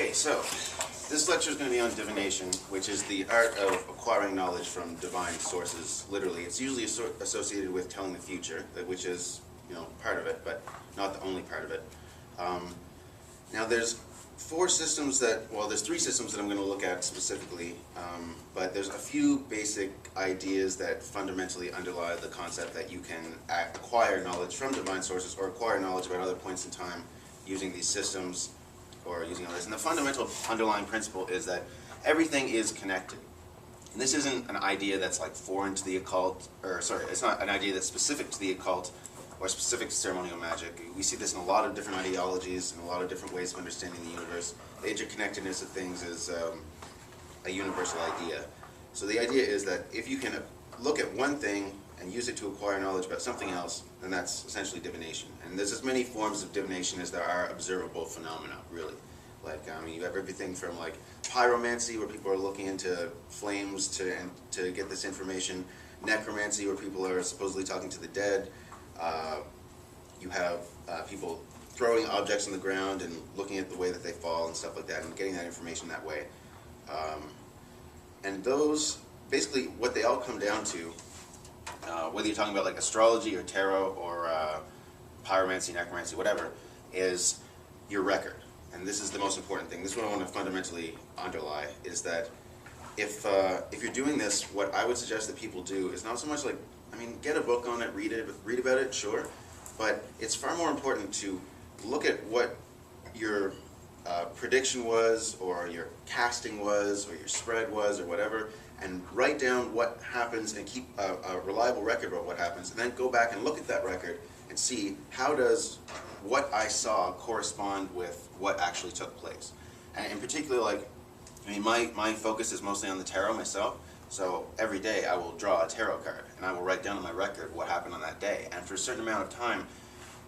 Okay, so this lecture is going to be on divination, which is the art of acquiring knowledge from divine sources, literally. It's usually associated with telling the future, which is, part of it, but not the only part of it. Now there's there's three systems that I'm going to look at specifically, but there's a few basic ideas that fundamentally underlie the concept that you can acquire knowledge from divine sources or acquire knowledge about other points in time using these systems or using others. And the fundamental underlying principle is that everything is connected. And this isn't an idea that's like foreign to the occult, it's not an idea that's specific to the occult or specific to ceremonial magic. We see this in a lot of different ideologies and a lot of different ways of understanding the universe. The interconnectedness of things is a universal idea. So the idea is that if you can look at one thing and use it to acquire knowledge about something else, then that's essentially divination. And there's as many forms of divination as there are observable phenomena, really. Like, you have everything from like pyromancy, where people are looking into flames to get this information, necromancy, where people are supposedly talking to the dead. You have people throwing objects on the ground and looking at the way that they fall and stuff like that, and getting that information that way. And those, basically, what they all come down to, whether you're talking about like astrology or tarot or pyromancy, necromancy, whatever, is your record. And this is the most important thing. This is what I want to fundamentally underlie, is that if you're doing this, what I would suggest that people do is not so much like, get a book on it, read about it, sure, but it's far more important to look at what your prediction was, or your casting was, or your spread was, or whatever, and write down what happens and keep a reliable record about what happens, and then go back and look at that record and see how does what I saw correspond with what actually took place. And in particular, my focus is mostly on the tarot myself. So every day I will draw a tarot card and I will write down on my record what happened on that day. And for a certain amount of time,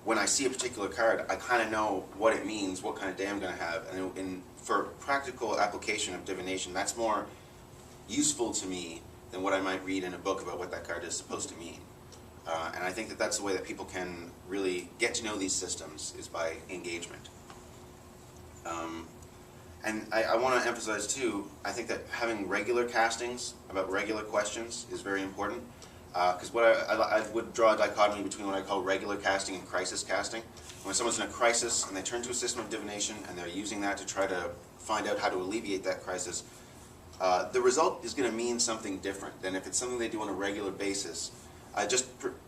when I see a particular card, I kind of know what it means, what kind of day I'm going to have. And for practical application of divination, that's more useful to me than what I might read in a book about what that card is supposed to mean. And I think that that's the way that people can really get to know these systems, is by engagement. And I want to emphasize too, I think that having regular castings about regular questions is very important. Because what I would draw a dichotomy between what I call regular casting and crisis casting. When someone's in a crisis and they turn to a system of divination and they're using that to try to find out how to alleviate that crisis, the result is going to mean something different than if it's something they do on a regular basis.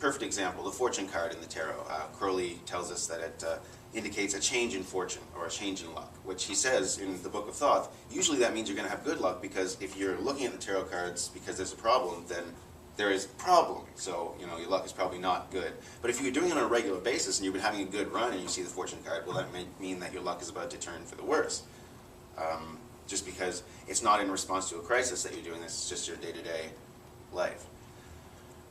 Perfect example, the fortune card in the tarot. Crowley tells us that it indicates a change in fortune or a change in luck, which he says in the Book of Thoth. Usually that means you're going to have good luck, because if you're looking at the tarot cards because there's a problem, then there is a problem. So, your luck is probably not good. But if you're doing it on a regular basis and you've been having a good run and you see the fortune card, well, that may mean that your luck is about to turn for the worse. Just because it's not in response to a crisis that you're doing this, it's just your day-to-day life.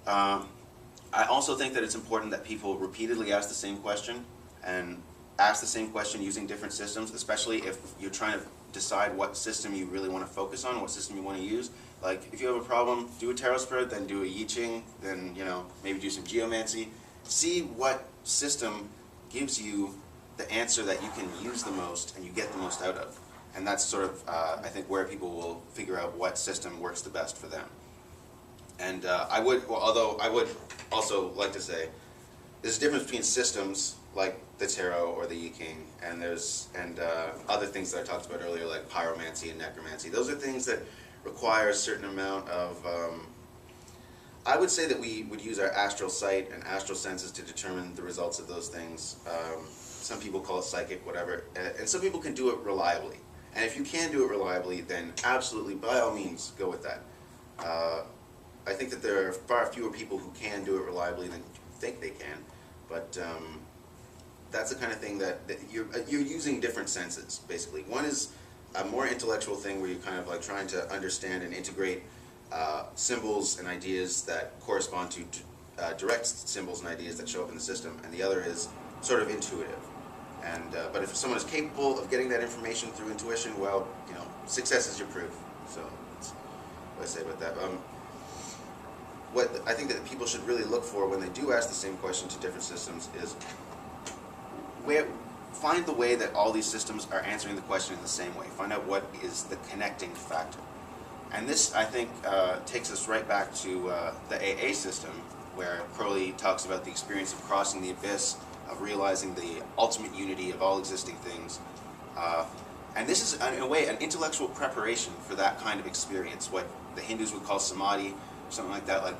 I also think that it's important that people repeatedly ask the same question, and ask the same question using different systems, especially if you're trying to decide what system you really want to focus on, what system you want to use. Like, if you have a problem, do a tarot spread, then do a I-ching, then, maybe do some geomancy. See what system gives you the answer that you can use the most and you get the most out of. And that's sort of, I think, where people will figure out what system works the best for them. And I would also like to say, there's a difference between systems like the tarot or the I-ching, and other things that I talked about earlier, like pyromancy and necromancy. Those are things that require a certain amount of, I would say that we would use our astral sight and astral senses to determine the results of those things. Some people call it psychic, whatever, and some people can do it reliably. And if you can do it reliably, then absolutely, by all means, go with that. I think that there are far fewer people who can do it reliably than think they can, but that's the kind of thing that you're using different senses, basically. One is a more intellectual thing where you're kind of like trying to understand and integrate symbols and ideas that correspond to direct symbols and ideas that show up in the system, and the other is sort of intuitive. And but if someone is capable of getting that information through intuition, well, success is your proof. So that's what I say about that. What I think that people should really look for when they do ask the same question to different systems is find the way that all these systems are answering the question in the same way. Find out what is the connecting factor. And this, I think, takes us right back to the AA system, where Crowley talks about the experience of crossing the abyss, of realizing the ultimate unity of all existing things. And this is, in a way, an intellectual preparation for that kind of experience, what the Hindus would call samadhi, or something like that.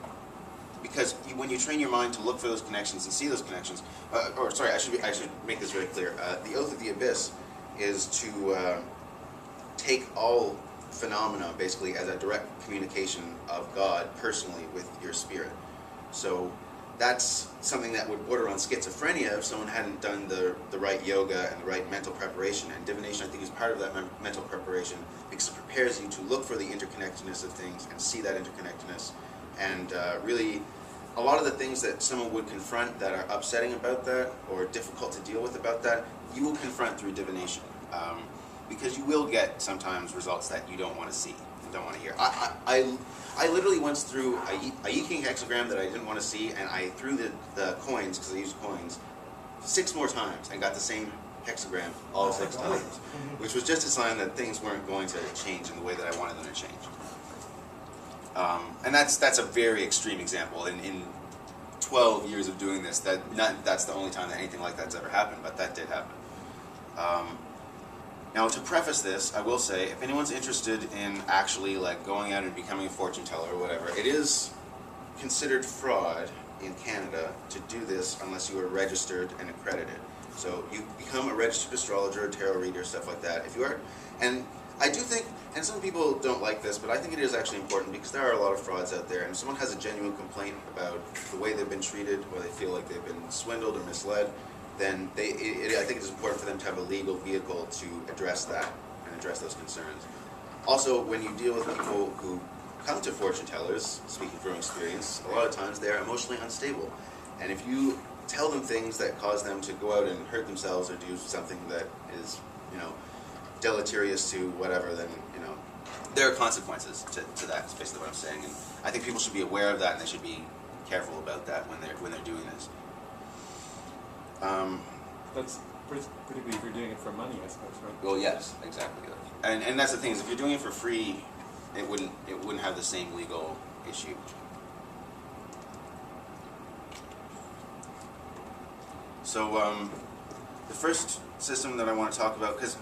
Because when you train your mind to look for those connections and see those connections, I should make this very clear. The Oath of the Abyss is to take all phenomena basically as a direct communication of God personally with your spirit. So that's something that would border on schizophrenia if someone hadn't done the right yoga and the right mental preparation. And divination, I think, is part of that mental preparation, because it prepares you to look for the interconnectedness of things and see that interconnectedness. And really, a lot of the things that someone would confront that are upsetting about that or difficult to deal with about that, you will confront through divination. Because you will get sometimes results that you don't want to see and don't want to hear. I literally once threw a I-ching hexagram that I didn't want to see, and I threw the coins, because I used coins, 6 more times and got the same hexagram all 6 times, which was just a sign that things weren't going to change in the way that I wanted them to change. And that's a very extreme example. In 12 years of doing this, that's the only time that anything like that's ever happened, but that did happen. Now, to preface this, I will say, if anyone's interested in actually going out and becoming a fortune teller or whatever, it is considered fraud in Canada to do this unless you are registered and accredited. So you become a registered astrologer, a tarot reader, stuff like that. If you are, and I do think, and some people don't like this, but I think it is actually important, because there are a lot of frauds out there, and if someone has a genuine complaint about the way they've been treated, or they feel like they've been swindled or misled, then I think it is important for them to have a legal vehicle to address that and address those concerns. Also, when you deal with people who come to fortune tellers, speaking from experience, a lot of times they are emotionally unstable. And if you tell them things that cause them to go out and hurt themselves or do something that is, deleterious to whatever, then, there are consequences to that, is basically what I'm saying. And I think people should be aware of that, and they should be careful about that when they're doing this. That's particularly if you're doing it for money, I suppose, right? Well, yes, exactly. And that's the thing, is if you're doing it for free, it wouldn't have the same legal issue. So the first system that I want to talk about, because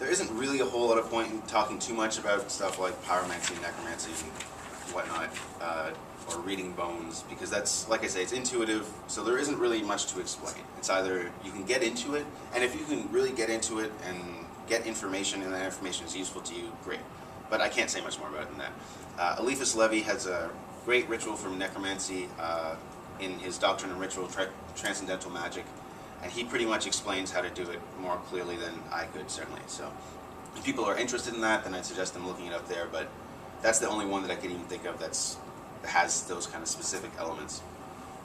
there isn't really a whole lot of point in talking too much about stuff like pyromancy, necromancy, and whatnot, or reading bones, because that's, like I say, it's intuitive, so there isn't really much to explain. It's either you can get into it, and if you can really get into it and get information, and that information is useful to you, great. But I can't say much more about it than that. Eliphas Levi has a great ritual from necromancy in his Doctrine and Ritual Transcendental Magic, and he pretty much explains how to do it more clearly than I could, certainly. So if people are interested in that, then I'd suggest them looking it up there, but that's the only one that I could even think of that has those kind of specific elements.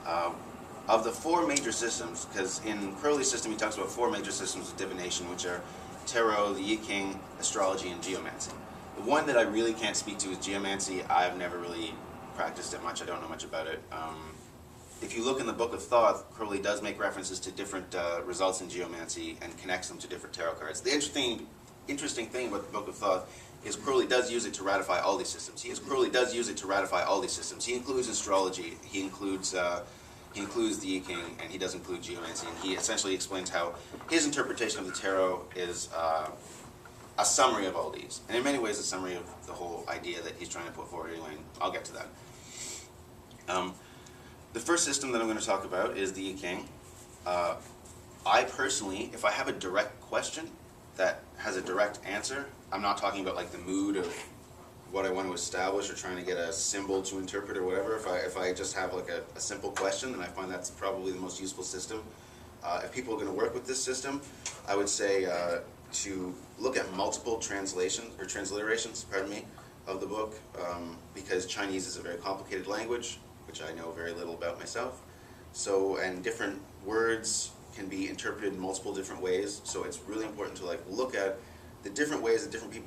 Of the 4 major systems, because in Crowley's system he talks about 4 major systems of divination, which are tarot, the I-ching, astrology, and geomancy. The one that I really can't speak to is geomancy. I've never really practiced it much. I don't know much about it. If you look in the Book of Thoth, Crowley does make references to different results in geomancy and connects them to different tarot cards. The interesting thing about the Book of Thoth is Crowley does use it to ratify all these systems. Crowley does use it to ratify all these systems. He includes astrology, he includes the I-ching, and he does include geomancy. And he essentially explains how his interpretation of the tarot is a summary of all these. And in many ways, a summary of the whole idea that he's trying to put forward anyway. I'll get to that. The first system that I'm going to talk about is the I-ching. I personally, if I have a direct question that has a direct answer, I'm not talking about the mood of what I want to establish or trying to get a symbol to interpret or whatever. If I just have a simple question, then I find that's probably the most useful system. If people are going to work with this system, I would say to look at multiple translations or transliterations, of the book, because Chinese is a very complicated language, which I know very little about myself. So, and different words can be interpreted in multiple different ways. So it's really important to look at the different ways that different people